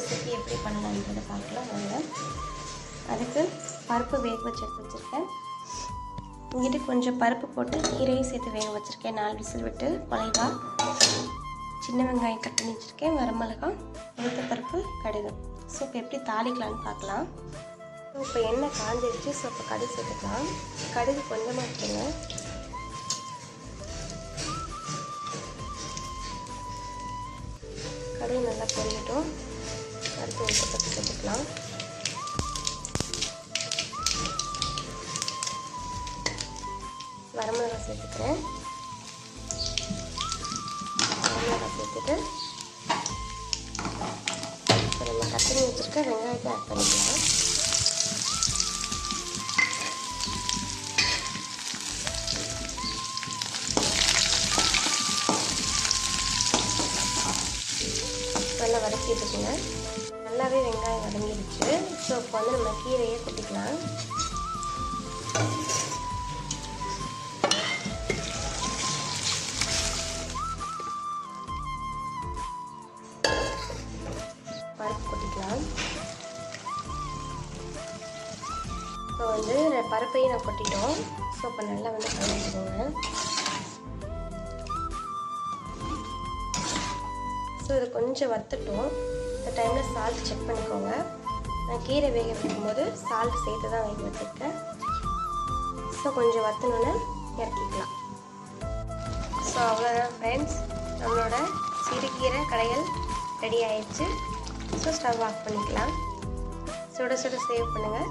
Recipe எப்படி பண்ணலான்றதை பார்க்கலாம் வாங்க. அதுக்கு பருப்பு வேக வச்சு எடுத்து வச்சுருக்கேன். இங்கிட்டு கொஞ்சம் பருப்பு போட்டு கீரையும் சேர்த்து வேக வச்சுருக்கேன். 4 விசில் விட்டு குழைவா. சின்ன வெங்காயம் கட் பண்ணி வச்சுருக்கேன், வரமிளகாய், உளுத்த பருப்பு, கடுகு. ஸோ இப்போ எப்படி தாளிக்கலான்னு பார்க்கலாம். ஸோ இப்போ எண்ணெய் காஞ்சிருச்சு. ஸோ இப்போ கடுகு சேர்த்துக்கலாம். கடுகு கொஞ்சமாக இருக்குங்க. கடுகு நல்லா பொரியட்டும். அடுத்து உளுத்த பருப்பு சேர்த்துக்கலாம். வரமிளகாய் சேர்த்துக்கிறேன். வரமிளகாய் சேர்த்துட்டு இப்போ நம்ம கட் பண்ணி வச்சுருக்க வெங்காயத்தை ஆட் பண்ணிக்கலாம். நல்லா வதக்கிட்டுருக்குங்க. நல்லாவே வெங்காயம் வதங்கிடுச்சு. ஸோ இப்போ வந்து நம்ம கீரையை கொட்டிக்கலாம். பருப்பு கொட்டிக்கலாம். இப்போ வந்து பருப்பையும் நான் கொட்டிட்டோம். ஸோ இப்போ நல்லா வந்து கலந்துக்கோங்க. ஸோ இது கொஞ்சம் வத்துட்டோம். இந்த டைமில் சால்ட் செக் பண்ணிக்கோங்க. நான் கீரை வேக வைக்கும்போது சால்ட் சேர்த்து தான் வேக வச்சுருக்கேன். ஸோ கொஞ்சம் வத்தணுன்னு இறக்கிக்கலாம். ஸோ அவ்வளோதான் ஃப்ரெண்ட்ஸ், நம்மளோட சிறுகீரை கடையல் ரெடி ஆயிடுச்சு. ஸோ ஸ்டவ் ஆஃப் பண்ணிக்கலாம். சுட சுட சேவ் பண்ணுங்கள்.